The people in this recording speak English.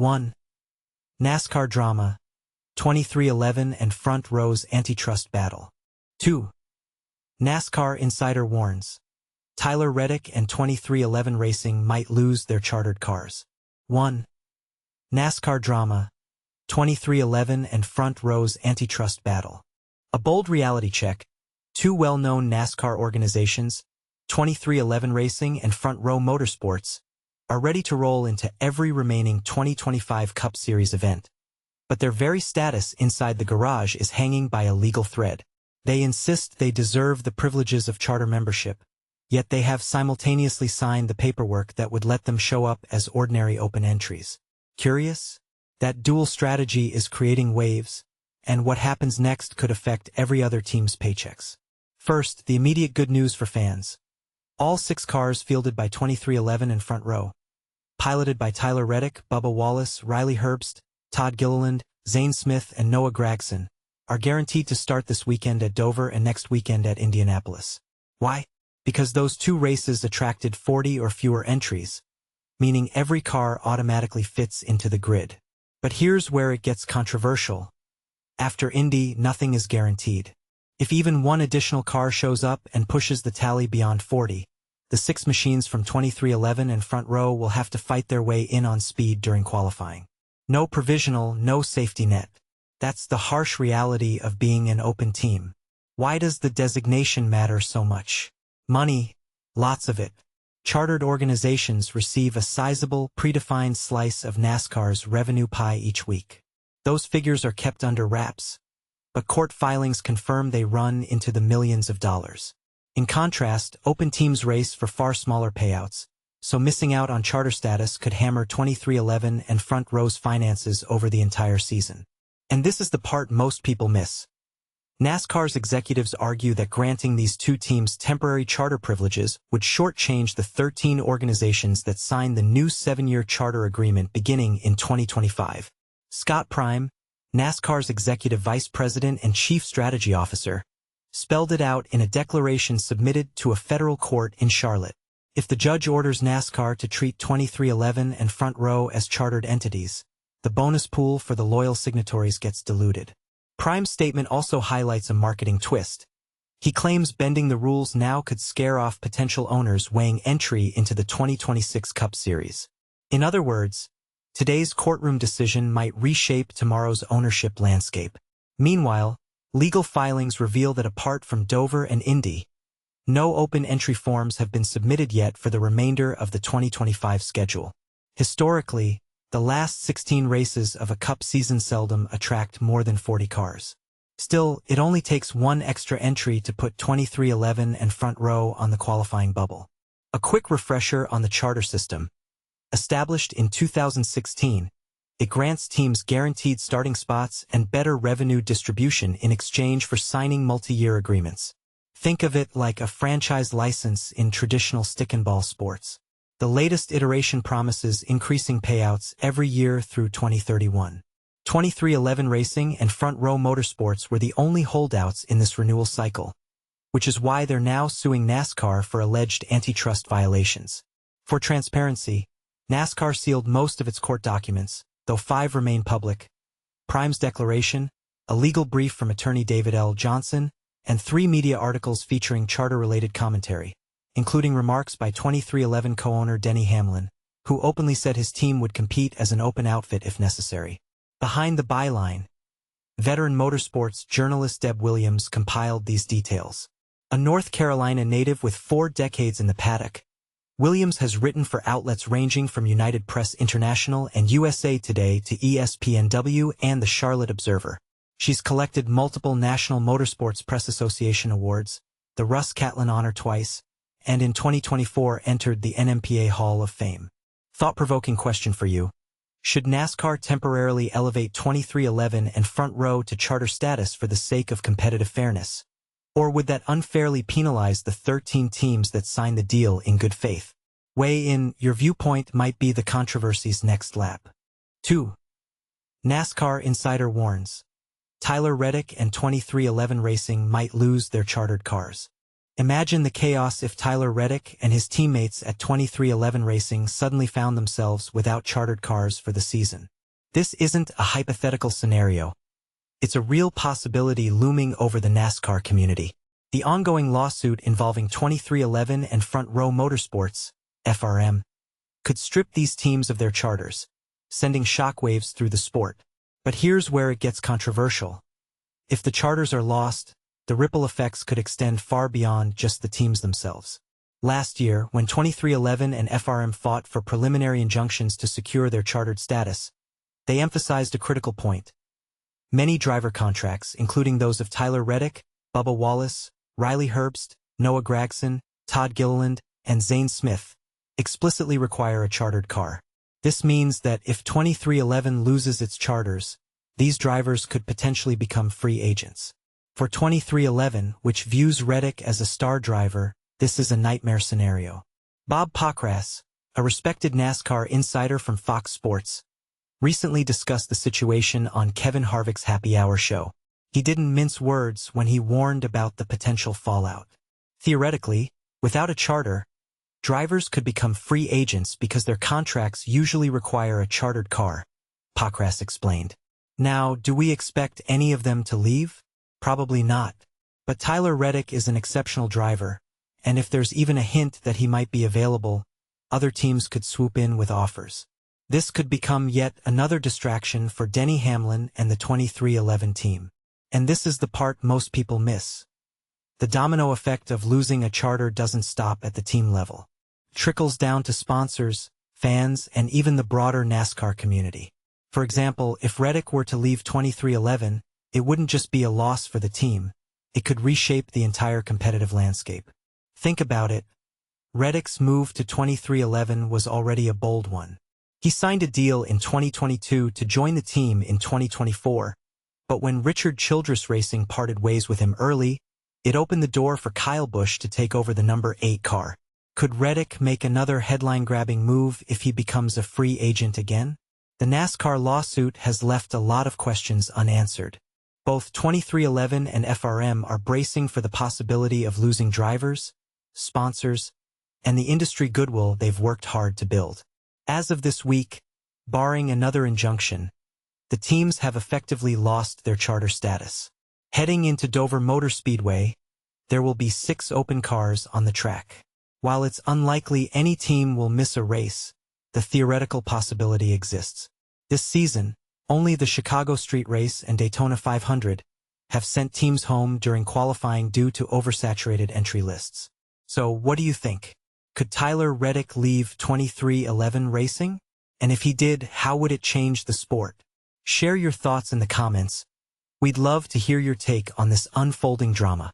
1. NASCAR drama, 2311 and front row's antitrust battle. 2. NASCAR insider warns. Tyler Reddick and 2311 Racing might lose their chartered cars. 1. NASCAR drama, 2311 and front row's antitrust battle. A bold reality check. Two well-known NASCAR organizations, 2311 Racing and Front Row Motorsports, are ready to roll into every remaining 2025 Cup Series event. But their very status inside the garage is hanging by a legal thread. They insist they deserve the privileges of charter membership, yet they have simultaneously signed the paperwork that would let them show up as ordinary open entries. Curious? That dual strategy is creating waves, and what happens next could affect every other team's paychecks. First, the immediate good news for fans. All 6 cars fielded by 2311 and Front Row, piloted by Tyler Reddick, Bubba Wallace, Riley Herbst, Todd Gilliland, Zane Smith, and Noah Gragson, are guaranteed to start this weekend at Dover and next weekend at Indianapolis. Why? Because those 2 races attracted 40 or fewer entries, meaning every car automatically fits into the grid. But here's where it gets controversial. After Indy, nothing is guaranteed. If even one additional car shows up and pushes the tally beyond 40, the 6 machines from 2311 and Front Row will have to fight their way in on speed during qualifying. No provisional, no safety net. That's the harsh reality of being an open team. Why does the designation matter so much? Money, lots of it. Chartered organizations receive a sizable, predefined slice of NASCAR's revenue pie each week. Those figures are kept under wraps, but court filings confirm they run into the millions of dollars. In contrast, open teams race for far smaller payouts, so missing out on charter status could hammer 2311 and Front Row's finances over the entire season. And this is the part most people miss. NASCAR's executives argue that granting these 2 teams temporary charter privileges would shortchange the 13 organizations that signed the new 7-year charter agreement beginning in 2025. Scott Prime, NASCAR's executive vice president and chief strategy officer, spelled it out in a declaration submitted to a federal court in Charlotte. If the judge orders NASCAR to treat 2311 and Front Row as chartered entities, the bonus pool for the loyal signatories gets diluted. Prime's statement also highlights a marketing twist. He claims bending the rules now could scare off potential owners weighing entry into the 2026 Cup Series. In other words, today's courtroom decision might reshape tomorrow's ownership landscape. Meanwhile, legal filings reveal that apart from Dover and Indy, no open entry forms have been submitted yet for the remainder of the 2025 schedule. Historically, the last 16 races of a Cup season seldom attract more than 40 cars. Still, it only takes one extra entry to put 2311 and Front Row on the qualifying bubble. A quick refresher on the charter system. Established in 2016, it grants teams guaranteed starting spots and better revenue distribution in exchange for signing multi-year agreements. Think of it like a franchise license in traditional stick-and-ball sports. The latest iteration promises increasing payouts every year through 2031. 2311 Racing and Front Row Motorsports were the only holdouts in this renewal cycle, which is why they're now suing NASCAR for alleged antitrust violations. For transparency, NASCAR sealed most of its court documents, though 5 remain public. Prime's declaration, a legal brief from attorney David L. Johnson, and 3 media articles featuring charter-related commentary, including remarks by 2311 co-owner Denny Hamlin, who openly said his team would compete as an open outfit if necessary. Behind the byline, veteran motorsports journalist Deb Williams compiled these details. A North Carolina native with 4 decades in the paddock, Williams has written for outlets ranging from United Press International and USA Today to ESPNW and the Charlotte Observer. She's collected multiple National Motorsports Press Association awards, the Russ Catlin Honor twice, and in 2024 entered the NMPA Hall of Fame. Thought-provoking question for you. Should NASCAR temporarily elevate 2311 and Front Row to charter status for the sake of competitive fairness? Or would that unfairly penalize the 13 teams that signed the deal in good faith? Weigh in. Your viewpoint might be the controversy's next lap. 2. NASCAR insider warns. Tyler Reddick and 2311 Racing might lose their chartered cars. Imagine the chaos if Tyler Reddick and his teammates at 23XI Racing suddenly found themselves without chartered cars for the season. This isn't a hypothetical scenario. It's a real possibility looming over the NASCAR community. The ongoing lawsuit involving 23XI and Front Row Motorsports, FRM, could strip these teams of their charters, sending shockwaves through the sport. But here's where it gets controversial. If the charters are lost, the ripple effects could extend far beyond just the teams themselves. Last year, when 23XI and FRM fought for preliminary injunctions to secure their chartered status, they emphasized a critical point. Many driver contracts, including those of Tyler Reddick, Bubba Wallace, Riley Herbst, Noah Gragson, Todd Gilliland, and Zane Smith, explicitly require a chartered car. This means that if 23XI loses its charters, these drivers could potentially become free agents. For 23XI, which views Reddick as a star driver, this is a nightmare scenario. Bob Pockrass, a respected NASCAR insider from Fox Sports, recently discussed the situation on Kevin Harvick's Happy Hour show. He didn't mince words when he warned about the potential fallout. Theoretically, without a charter, drivers could become free agents because their contracts usually require a chartered car, Pockrass explained. Now, do we expect any of them to leave? Probably not. But Tyler Reddick is an exceptional driver, and if there's even a hint that he might be available, other teams could swoop in with offers. This could become yet another distraction for Denny Hamlin and the 23XI team. And this is the part most people miss. The domino effect of losing a charter doesn't stop at the team level. It trickles down to sponsors, fans, and even the broader NASCAR community. For example, if Reddick were to leave 23XI, it wouldn't just be a loss for the team, it could reshape the entire competitive landscape. Think about it. Reddick's move to 23XI was already a bold one. He signed a deal in 2022 to join the team in 2024, but when Richard Childress Racing parted ways with him early, it opened the door for Kyle Busch to take over the number 8 car. Could Reddick make another headline-grabbing move if he becomes a free agent again? The NASCAR lawsuit has left a lot of questions unanswered. Both 23XI and FRM are bracing for the possibility of losing drivers, sponsors, and the industry goodwill they've worked hard to build. As of this week, barring another injunction, the teams have effectively lost their charter status. Heading into Dover Motor Speedway, there will be 6 open cars on the track. While it's unlikely any team will miss a race, the theoretical possibility exists. This season, only the Chicago Street Race and Daytona 500 have sent teams home during qualifying due to oversaturated entry lists. So what do you think? Could Tyler Reddick leave 23XI Racing? And if he did, how would it change the sport? Share your thoughts in the comments. We'd love to hear your take on this unfolding drama.